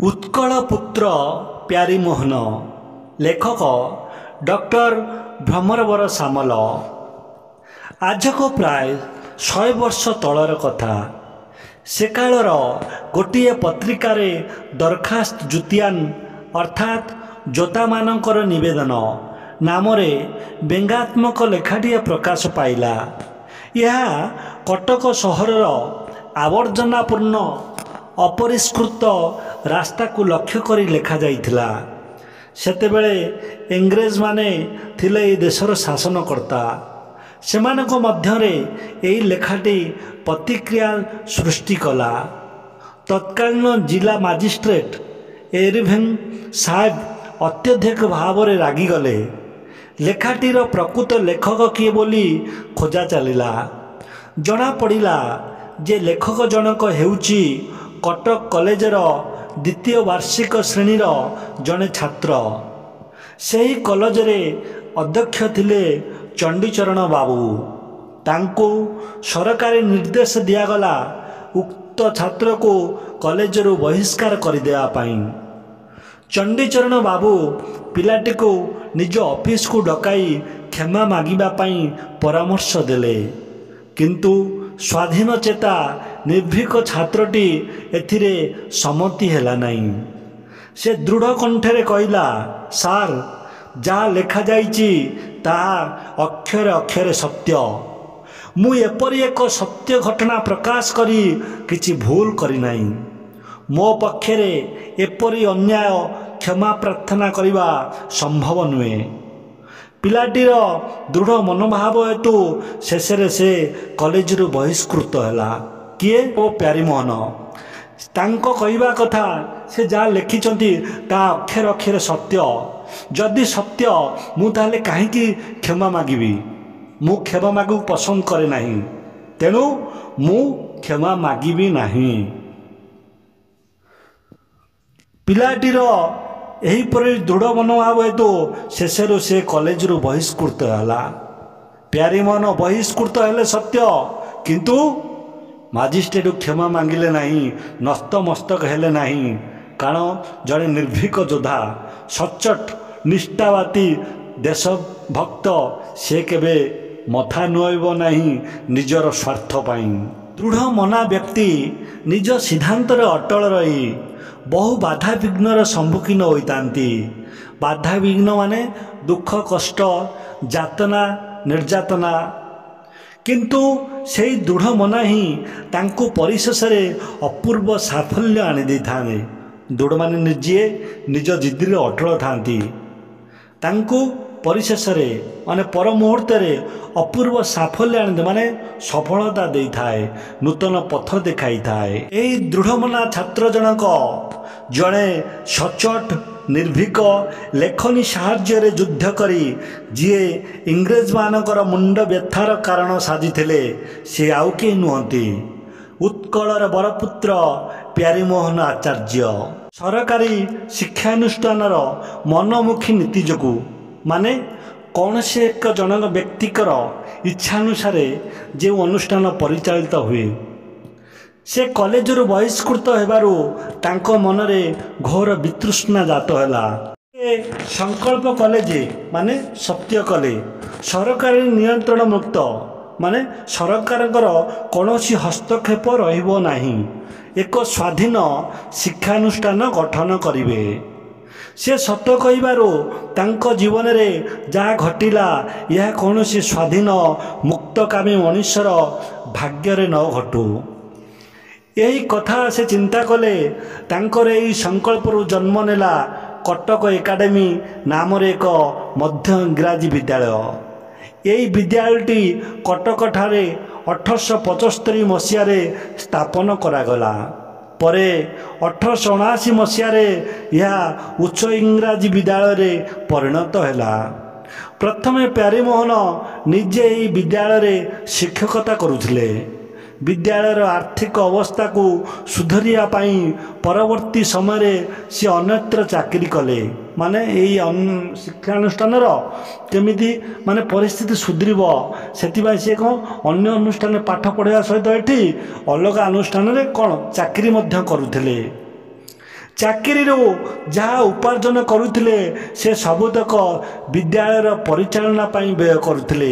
उत्कल पुत्र प्यारीमोहन लेखक डॉक्टर भ्रमरवर सामल। आज को प्राय 100 वर्ष तलर कथा। से कालर गोटे पत्रिकार दरखास्त जुतियान अर्थात जोता मानकर निवेदन नाम व्यंगात्मक लेखाटिए प्रकाश पाइला। यह कटक सहर आवर्जनापूर्ण अपरिष्कृत रास्ता को लक्ष्य करी लेखा जाइथिला। सेतेबेले इंग्रेज माने थिले ए देशर शासनकर्ता। सेमानक मध्यरे एही लेखाटी प्रतिक्रिया सृष्टि कला। तत्कालीन जिला मजिस्ट्रेट एरिवेन साहेब अत्यधिक भाव में रागिगले। लेखाटीर प्रकृत लेखक किए बोली खोजा चलिला। जना पड़िला जे लेखक जनक हेउची कटक कॉलेजर द्वितीय वार्षिक श्रेणीर जड़े छात्र। सही कॉलेज रे अध्यक्ष थिले चंडीचरण बाबू। तांको सरकारी निर्देश दियागला उक्त छात्र को कॉलेज रु बहिष्कार करदेवा पाई। चंडीचरण बाबू पिलाटी को निज ऑफिस को डकाई क्षमा मागिबा पाई परामर्श देले। किंतु स्वाधीन चेता निर्भीक छात्रटी एथिरे सम्मति हेला नहीं। से दृढ़ कंठरे कहला, सार जहाँ लेखा जाइछि ताहा अक्षरे अक्षरे सत्य। मु एपरि एक सत्य घटना प्रकाश करी किछि भूल करी नाही। मो पक्षरे एपरि अन्याय क्षमा प्रार्थना करिबा संभव नुहे। पिलाटीर दृढ़ मनोभाव हेतु शेषे से कॉलेज रु बहिष्कृत हैला। किए ओ प्यारीमोहन। तांको कहिबा कथा से जहाँ लिखिछंती ता अक्षर अक्षर सत्य। जदि सत्य मु ताले काहेकि क्षमा मागिबी। मु क्षमा मागु पसंद करे नाही। तेणु मु क्षमा मागिबी नाही। पिलाटीर एहीपरि दृढ़ मनोभाव हेतु शेषर से कॉलेज रु बहिष्कृत हैला। प्यारीमोहन बहिष्कृत हेले सत्य, किंतु मजिस्ट्रेट क्षमा मांगिले नहीं, नस्तमस्तक हेले नहीं। कारण जड़े निर्भीक योद्धा सचोट निष्ठावादी देशभक्त से केबे मथा नुआइब नहीं निजर स्वार्थ पाई। दृढ़ मना व्यक्ति निज सिद्धांत अटल रही बहु बाधा विघ्नर सम्मुखीन होइतांती। बाधा विघ्न माने दुख कष्ट जातना निर्यातना। किंतु सेई दृढ़ मना ही तांको परिशेष अपूर्व साफल्य आनी दे थाने। दृढ़ माने निजे निज जिद्दी अटल थांती। तांको परिशेष माने पर मुहूर्त अपूर्व साफल्य आनी माने सफलता दे थाए, नूतन पथ देखाई थाए। एई दृढ़मना छात्र जनक जड़े सचोट निर्भीक लेखनी साहाय्य युद्ध करी जीए इंग्रेज मानकर मुंड व्यथार कारण साजिथिले से आउ के नुहंती उत्कलर बरपुत्र प्यारीमोहन आचार्य। सरकारी शिक्षानुष्ठान मनमुखी नीति जोगु माने कौन से एक जनक व्यक्तिकर इच्छानुसार जो अनुष्ठान परिचालित हुए से कॉलेज रु बहिष्कृत हेबारु तांको मनरे घोर वितृष्णा जात हैला। संकल्प कॉलेज माने सत्य कले सरकारी नियंत्रण मुक्त माने सरकारकर कौनसी हस्तक्षेप रहिबो नाही। एक स्वाधीन शिक्षानुष्ठान गठन करिवे। से सत कहिबारु तांको जीवन रे जहाँ घटिला यह कौनसी स्वाधीन मुक्तकामी मनुष्यर भाग्य रे न घटू। यही कथा से चिंता कले तांकर यही संकल्प जन्म नेला कटक एकाडेमी नाम एक मध्य इंग्राजी विद्यालय। यही विद्यालयटी कटक ठारे 1875 मसीह स्थापन करागला। परे 1879 मसीह यह उच्च इंग्राजी विद्यालय परिणत हैला। प्रथमे प्यारीमोहन निजे यही विद्यालय शिक्षकता करुथिले। विद्यालयर आर्थिक अवस्था को सुधरिया पाई परवर्ती समय सी अन्यत्र चाकरी कले। माने यही शिक्षानुष्ठान केमिति माने परिस्थिति सुधरिब से सी कौन अन्य अनुष्ठान पाठ पढ़ा सहित ये अलग अनुष्ठान कौन चाकरी करुले। ଚାକିରିରୁ ଯାହା ଉପାର୍ଜନ କରୁଥିଲେ ସେ ସବୁତକ ବିଦ୍ୟାଳୟର ପରିଚାଳନା ପାଇଁ ବ୍ୟୟ କରୁଥିଲେ।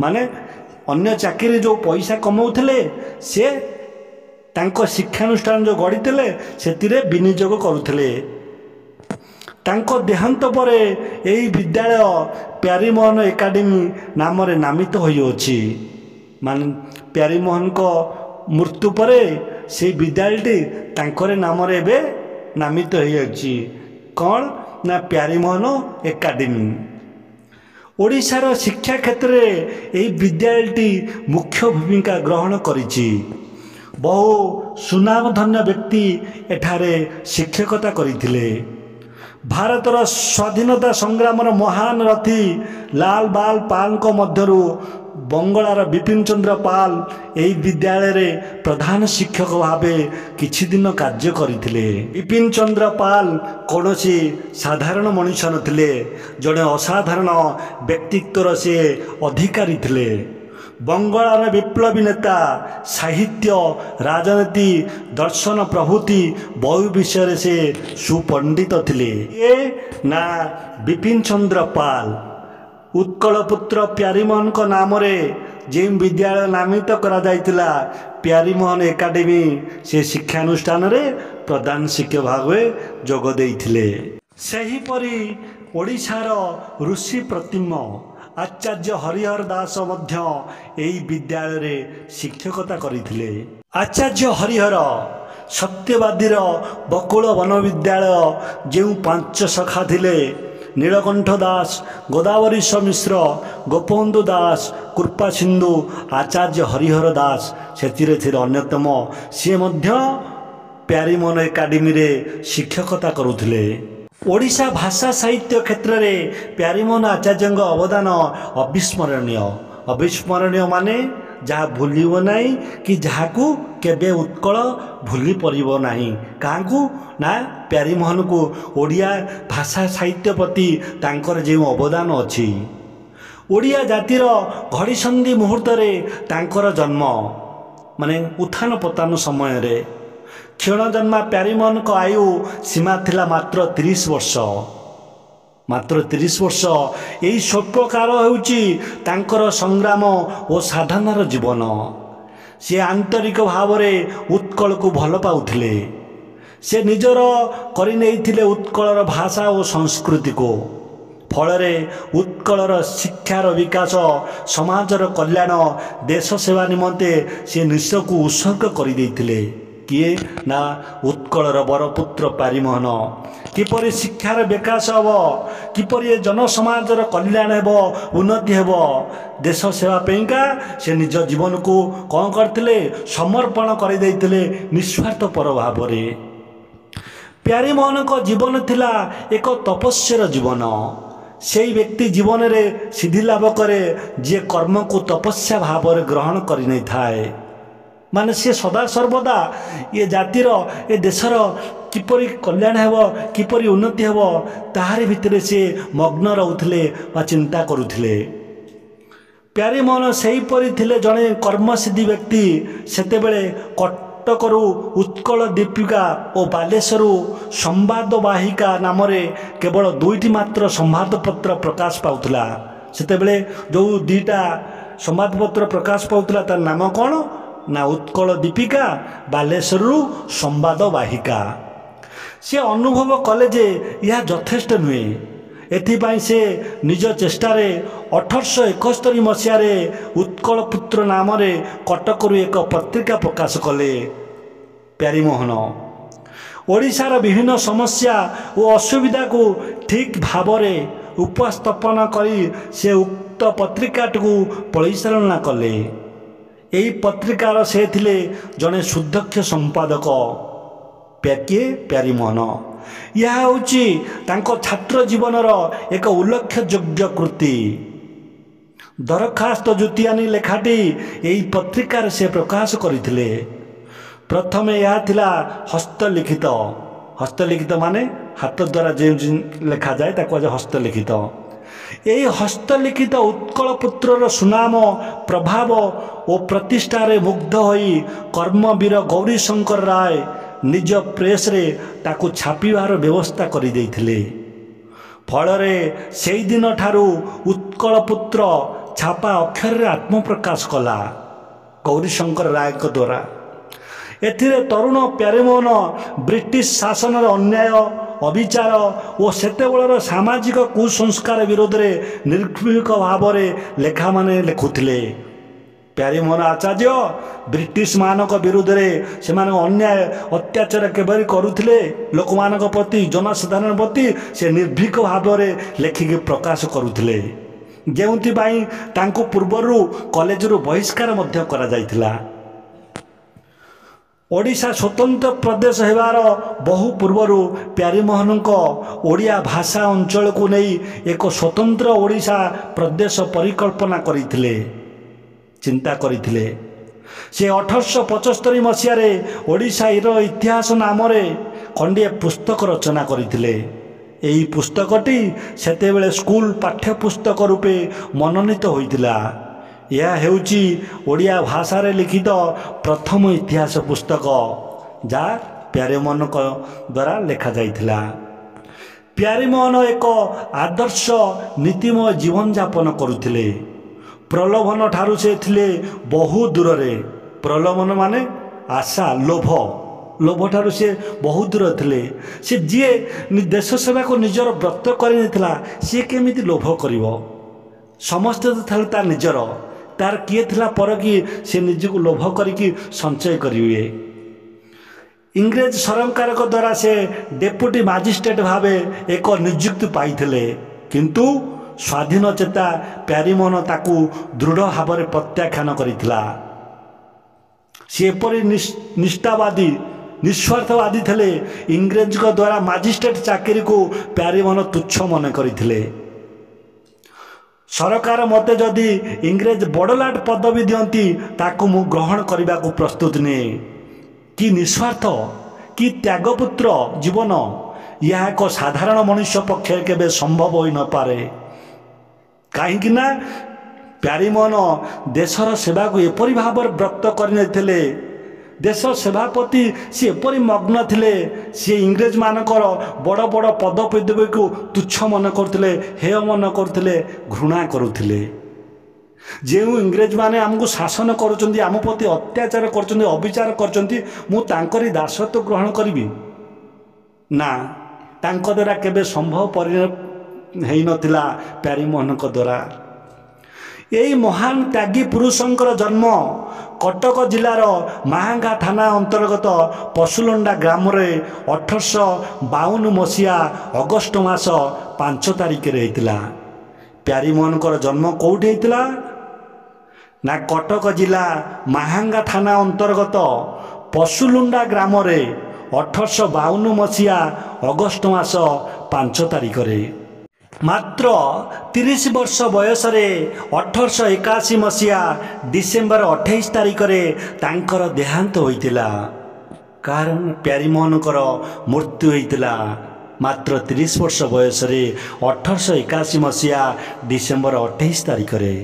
ମାନେ ଅନ୍ୟ ଚାକିରି ଯେଉଁ ପଇସା କମାଉଥିଲେ ସେ ତାଙ୍କ ଶିକ୍ଷାନୁଷ୍ଠାନ ଯେଉଁ ଗଢ଼ିଥିଲେ ସେଥିରେ ବିନିଯୋଗ କରୁଥିଲେ। ତାଙ୍କ ଦେହାନ୍ତ ପରେ ଏହି ବିଦ୍ୟାଳୟ ପ୍ୟାରୀମୋହନ ଏକାଡେମୀ ନାମରେ ନାମିତ ହୋଇଅଛି। ମାନେ ପ୍ୟାରୀମୋହନଙ୍କ ମୃତ୍ୟୁ ପରେ ସେହି ବିଦ୍ୟାଳୟଟି ତାଙ୍କରି ନାମରେ ଏବେ ନାମିତ ହୋଇଅଛି। କ'ଣ ନା ପ୍ୟାରୀମୋହନ ଏକାଡେମୀ। ଓଡ଼ିଶାର ଶିକ୍ଷା କ୍ଷେତ୍ରରେ ଏହି ବିଦ୍ୟାଳୟଟି ମୁଖ୍ୟ ଭୂମିକା ଗ୍ରହଣ କରିଛି। ବହୁ ସୁନାମଧନ୍ୟ ବ୍ୟକ୍ତି ଏଠାରେ ଶିକ୍ଷକତା କରିଥିଲେ। ଭାରତର ସ୍ୱାଧୀନତା ସଂଗ୍ରାମର ମହାନ ରଥୀ ଲାଲ ବାଲ ପାଲଙ୍କ ମଧ୍ୟରୁ ବଙ୍ଗଳାର ବିପିନ ଚନ୍ଦ୍ର ପାଲ ଏହି ବିଦ୍ୟାଳୟରେ ପ୍ରଧାନ ଶିକ୍ଷକ ଭାବେ କିଛି ଦିନ କାର୍ଯ୍ୟ କରିଥିଲେ। ବିପିନ ଚନ୍ଦ୍ର ପାଲ କୌଣସି ସାଧାରଣ ମଣିଷ ନଥିଲେ, ଜଣେ ଅସାଧାରଣ ବ୍ୟକ୍ତିତ୍ୱର ସେ ଅଧିକାରୀ ଥିଲେ। ବଙ୍ଗଳାର ବିପ୍ଳବୀ ନେତା, ସାହିତ୍ୟ, ରାଜନୀତି, ଦର୍ଶନ ପ୍ରଭୃତି ବହୁ ବିଷୟରେ ସେ ସୁପଣ୍ଡିତ ଥିଲେ। ଏ ନା ବିପିନ ଚନ୍ଦ୍ର ପାଲ। ଉତ୍କଳ ପୁତ୍ର ପ୍ୟାରୀମୋହନଙ୍କ ନାମରେ ଯେଉଁ ବିଦ୍ୟାଳୟ ନାମିତ କରାଯାଇଥିଲା ପ୍ୟାରୀମୋହନ ଏକାଡେମୀ, ସେ ଶିକ୍ଷାନୁଷ୍ଠାନରେ ପ୍ରଧାନ ଶିକ୍ଷକ ଭାବେ ଯୋଗ ଦେଇଥିଲେ। ସେହିପରି ଓଡ଼ିଶାର ଋଷି ପ୍ରତିମ ଆଚାର୍ଯ୍ୟ ହରିହର ଦାସ ମଧ୍ୟ ଏହି ବିଦ୍ୟାଳୟରେ ଶିକ୍ଷକତା କରିଥିଲେ। ଆଚାର୍ଯ୍ୟ ହରିହର ସତ୍ୟବାଦୀର ବକୁଳ ବନ ବିଦ୍ୟାଳୟ ଯେଉଁ 5 ଶାଖା ଥିଲେ, ନୀଳକଣ୍ଠ ଦାସ, ଗୋଦାବରୀଶ ମିଶ୍ର, ଗୋପବନ୍ଧୁ ଦାସ, କୃପାସିନ୍ଧୁ, ଆଚାର୍ଯ୍ୟ ହରିହର ଦାସ ସେଥିରେ ଥିଲେ ଅନ୍ୟତମ। ସିଏ ମଧ୍ୟ ପ୍ୟାରୀମୋହନ ଏକାଡେମୀରେ ଶିକ୍ଷକତା କରୁଥିଲେ। ଓଡ଼ିଶା ଭାଷା ସାହିତ୍ୟ କ୍ଷେତ୍ରରେ ପ୍ୟାରୀମୋହନ ଆଚାର୍ଯ୍ୟଙ୍କ ଅବଦାନ ଅବିସ୍ମରଣୀୟ। ଅବିସ୍ମରଣୀୟ ମାନେ ଯାହା ଭୁଲିବ ନାହିଁ କି ଯାହାକୁ କେବେ ଉତ୍କଳ ଭୁଲି ପାରିବ ନାହିଁ। କାହାକୁ ନା ପ୍ୟାରୀମୋହନକୁ। ଓଡ଼ିଆ ଭାଷା ସାହିତ୍ୟ ପ୍ରତି ତାଙ୍କର ଯେଉଁ ଅବଦାନ ଅଛି। ଓଡ଼ିଆ ଜାତିର ଘଡ଼ିସନ୍ଧି ମୁହୂର୍ତ୍ତରେ ତାଙ୍କର ଜନ୍ମ, ମାନେ ଉତ୍ଥାନ ପତନ ସମୟରେ କ୍ଷୀଣଜନ୍ମା ପ୍ୟାରୀମୋହନଙ୍କ ଆୟୁ ସୀମା ଥିଲା ମାତ୍ର 30 ବର୍ଷ। ମାତ୍ର 30 ବର୍ଷ। ଏହି ସ୍ୱଳ୍ପକାଳ ହେଉଛି ତାଙ୍କର ସଂଗ୍ରାମ ଓ ସାଧନାର ଜୀବନ। ସେ ଆନ୍ତରିକ ଭାବରେ ଉତ୍କଳକୁ ଭଲ ପାଉଥିଲେ। ସେ ନିଜର କରିନେଇଥିଲେ ଉତ୍କଳର ଭାଷା ଓ ସଂସ୍କୃତିକୁ। ଫଳରେ ଉତ୍କଳର ଶିକ୍ଷାର ବିକାଶ, ସମାଜର କଲ୍ୟାଣ, ଦେଶ ସେବା ନିମନ୍ତେ ସେ ନିଜକୁ ଉତ୍ସର୍ଗ କରିଦେଇଥିଲେ। କିଏ ନା ଉତ୍କଳର ବରପୁତ୍ର ପ୍ୟାରୀମୋହନ। କିପରି ଶିକ୍ଷାର ବିକାଶ ହେବ, କିପରି ଏ ଜନସମାଜର କଲ୍ୟାଣ ହେବ, ଉନ୍ନତି ହେବ, ଦେଶ ସେବା ପାଇଁକା ସେ ନିଜ ଜୀବନକୁ କ'ଣ କରିଥିଲେ, ସମର୍ପଣ କରିଦେଇଥିଲେ ନିଃସ୍ୱାର୍ଥପର ଭାବରେ। ପ୍ୟାରୀମୋହନଙ୍କ ଜୀବନ ଥିଲା ଏକ ତପସ୍ୟାର ଜୀବନ। ସେହି ବ୍ୟକ୍ତି ଜୀବନରେ ସିଦ୍ଧି ଲାଭ କରେ ଯିଏ କର୍ମକୁ ତପସ୍ୟା ଭାବରେ ଗ୍ରହଣ କରିନେଇଥାଏ। ମାନେ ସେ ସଦାସର୍ବଦା ଏ ଜାତିର, ଏ ଦେଶର କିପରି କଲ୍ୟାଣ ହେବ, କିପରି ଉନ୍ନତି ହେବ, ତାହାରି ଭିତରେ ସେ ମଗ୍ନ ରହୁଥିଲେ ବା ଚିନ୍ତା କରୁଥିଲେ। ପ୍ୟାରୀମୋହନ ସେହିପରି ଥିଲେ ଜଣେ କର୍ମସିଦ୍ଧି ବ୍ୟକ୍ତି। ସେତେବେଳେ କଟକରୁ ଉତ୍କଳ ଦୀପିକା ଓ ବାଲେଶ୍ୱରରୁ ସମ୍ବାଦବାହିକା ନାମରେ କେବଳ 2ଟି ମାତ୍ର ସମ୍ବାଦପତ୍ର ପ୍ରକାଶ ପାଉଥିଲା। ସେତେବେଳେ ଯେଉଁ 2ଟା ସମ୍ବାଦପତ୍ର ପ୍ରକାଶ ପାଉଥିଲା ତାର ନାମ କ'ଣ ନା ଉତ୍କଳ ଦୀପିକା, ବାଲେଶ୍ୱରରୁ ସମ୍ବାଦବାହିକା। ସେ ଅନୁଭବ କଲେ ଯେ ଏହା ଯଥେଷ୍ଟ ନୁହେଁ। ଏଥିପାଇଁ ସେ ନିଜ ଚେଷ୍ଟାରେ 1871 ମସିହାରେ ଉତ୍କଳ ପୁତ୍ର ନାମରେ କଟକରୁ ଏକ ପତ୍ରିକା ପ୍ରକାଶ କଲେ। ପ୍ୟାରୀମୋହନ ଓଡ଼ିଶାର ବିଭିନ୍ନ ସମସ୍ୟା ଓ ଅସୁବିଧାକୁ ଠିକ୍ ଭାବରେ ଉପସ୍ଥାପନ କରି ସେ ଉକ୍ତ ପତ୍ରିକାଟିକୁ ପରିଚାଳନା କଲେ। ଏହି ପତ୍ରିକାର ସେ ଥିଲେ ଜଣେ ସୁଦକ୍ଷ ସମ୍ପାଦକ। କିଏ? ପ୍ୟାରୀମୋହନ। ଏହା ହେଉଛି ତାଙ୍କ ଛାତ୍ର ଜୀବନର ଏକ ଉଲ୍ଲେଖଯୋଗ୍ୟ କୃତି। ଦରଖାସ୍ତ ଜୁତିଆନି ଲେଖାଟି ଏହି ପତ୍ରିକାରେ ସେ ପ୍ରକାଶ କରିଥିଲେ। ପ୍ରଥମେ ଏହା ଥିଲା ହସ୍ତଲିଖିତ। ହସ୍ତଲିଖିତ ମାନେ ହାତ ଦ୍ୱାରା ଯେଉଁ ଲେଖାଯାଏ ତାକୁ କୁହାଯାଏ ହସ୍ତଲିଖିତ। ଏହି ହସ୍ତଲିଖିତ ଉତ୍କଳ ପୁତ୍ରର ସୁନାମ, ପ୍ରଭାବ ଓ ପ୍ରତିଷ୍ଠାରେ ମୁଗ୍ଧ ହୋଇ କର୍ମବୀର ଗୌରୀଶଙ୍କର ରାୟ निज प्रेसरे ताकू छापिबार व्यवस्था करिदेइथिले। फलरे सेई दिन ठारू उत्कल पुत्र छापा अक्षर रे आत्मप्रकाश कला गौरीशंकर राय द्वारा। एथिरे तरुण प्यारेमोहन ब्रिटिश शासन अन्याय अविचार और सेतेबेलर सामाजिक कुसंस्कार विरोध में निर्भीक भाव लेखा माने लिखुथिले। प्यारेमोहन आचार्य ब्रिटिश मानक विरोध में से अन्याय अत्याचार केवल करुथिले लोक मानक प्रति जनसाधारण प्रति से निर्भीक भाव लेखिक प्रकाश करुथिले, जेउथिपाई तांको पूर्वरु कॉलेजरु बहिष्कार मध्य करा जायथिला। ओडिशा स्वतंत्र प्रदेश हेबार बहु पूर्वरु प्यारेमोहन ओडिया भाषा अंचल को नहीं एक स्वतंत्र ओडिशा प्रदेश परिकल्पना करिथिले, चिंता करिथिले। से 1875 मसीह ओडिशा इतिहास नाम खंडे पुस्तक रचना करथिले। एही पुस्तकटी सेतेबेले स्कूल पाठ्यपुस्तक रूपे मनोनीत होइतिला। यह हेउची ओडिया भाषा रे लिखित प्रथम इतिहास पुस्तक जा प्यारेमोहन द्वारा लिखा जाइथिला। प्यारेमोहन एक आदर्श नीतिमय जीवन यापन करुथिले। प्रलोभन ठारू से थिले बहु दूर रे। प्रलोभन माने आशा लोभ, लोभ ठारू से बहुत दूर थिले। से जी देश सेवा को निजर व्रत करथिला सी केमिति लोभ करिवो? समस्त तो था तार निजर, तार किए थिला पर कि से निजको लोभ करिकी संचय करिवे। इंग्रेज सरकार को द्वारा से डेप्यूटी मजिस्ट्रेट भावे एक नियुक्ति पाइथिले, किंतु स्वाधीन चेता प्यारेमोहन ताकू दृढ़ भाव में प्रत्याख्यान करिथिला। से एपरि निष्ठावादी निस्वार्थवादी थे। इंग्रेज को द्वारा मजिस्ट्रेट चाकरी को प्यारेमोहन तुच्छ मन करथिले। सरकार मते जदि इंग्रेज बड़लाट पदवी दियंती ताकू मु ग्रहण करने को प्रस्तुत नहीं। कि निस्वार्थ कि त्यागपुत्र जीवन, यह एक साधारण मनुष्य पक्षे केबे संभव हो न पारे। कहीं प्यारेमोहन देशर सेवा को एपरी भाव व्रत करने, देश सेवा प्रति सी एपरी मग्न थिले। सी इंग्रेज मानकर बड़ बड़ पद पदवी को तुच्छ मन करथिले, हेय मन करथिले, घृणा करुथिले। जो इंग्रेज माने आमको शासन करुचंदी, आम प्रति अत्याचार करचंदी, अविचार करचंदी, मु तांकरी दासत्व ग्रहण करिवि ना? तांको द्वारा केबे संभव हेई नथिला प्यारेमोहन द्वारा। यही महान त्यागी पुरुषंकर जन्म कटक जिलार महांगा थाना अंतर्गत पशुलंडा ग्राम 1852 मसीहा अगस्ट मास 5 तारिख रे हेतिला। प्यारेमोहन जन्म कौटी हेतिला ना कटक जिला महांगा थाना अंतर्गत पशुलुंडा ग्राम 1852 मसीहा अगस्ट मास 5 तारिख रे। मात्र 30 वर्ष बयस 1881 मसीहा डिसेम्बर 28 तारिख रे तांकर देहांत होइतिला। कारण प्यारेमोहन मृत्यु होइतिला मात्र 30 वर्ष बयस 1881 मसीहा डिसेम्बर 28 तारिख रे।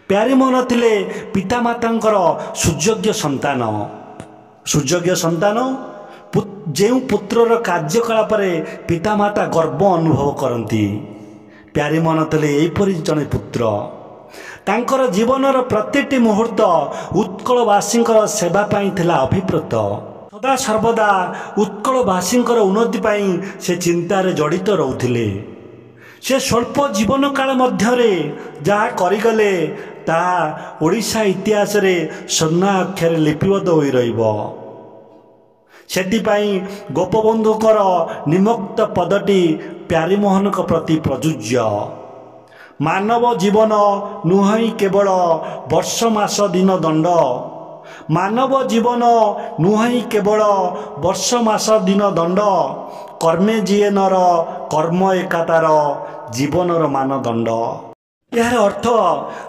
प्यारेमोहन थिले पितामातांकर सुयोग्य संतान। सुयोग्य संतान जो पुत्रर कार्यकलाप पितामाता गर्व अनुभव करती। प्यारेमोहन थे यहीपरि जड़े पुत्र। तांकर जीवनर प्रतिटी मुहूर्त उत्कलवासी सेवाई थिला अभिप्रेत। सदा सर्वदा उत्कलवासी उन्नति पाई से चिंतार जड़ित रोते। से स्वल्प जीवन काल मध्य जहाँ करिगले ताहा ओडिशा इतिहास रे स्वर्ण अक्षर लिपिबद्ध होई रहिबो। सेटिपाई गोपबंधुकर निमुक्त पदटी प्यारेमोहन प्रति प्रजुज्य। मानव जीवन नुहई केवल वर्ष मास दिन दंड। मानव जीवन नुहई केवल वर्ष मास दिन दंड। कर्मे जीए नर कर्म एकातार जीवनर मानदंड। यार अर्थ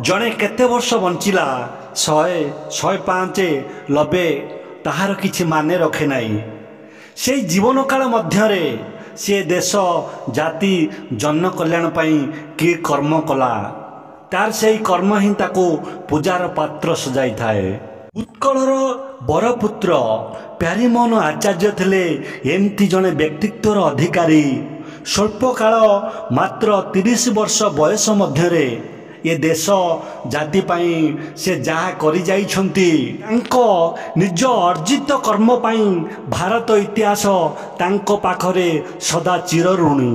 जड़े केते वर्ष बंचिला 100, 105, 90 ताहार किछि माने रखे नाही। से जीवन काल मध्यरे से देश जाति जन कल्याण पाई कि कर्म कला तार से कर्म ही ताको पूजार पात्र सजाई थाए। उत्कलर ବରପୁତ୍ର ପ୍ୟାରୀମୋହନ ଆଚାର୍ଯ୍ୟ ଥିଲେ ଏମିତି ଜଣେ ବ୍ୟକ୍ତିତ୍ୱର ଅଧିକାରୀ। ସ୍ୱଳ୍ପ କାଳ ମାତ୍ର 30 ବର୍ଷ ବୟସ ମଧ୍ୟରେ ଏ ଦେଶ ଜାତି ପାଇଁ ସେ ଯାହା କରିଯାଇଛନ୍ତି, ତାଙ୍କ ନିଜ ଅର୍ଜିତ କର୍ମ ପାଇଁ ଭାରତ ଇତିହାସ ତାଙ୍କ ପାଖରେ ସଦା ଚିରଋଣୀ।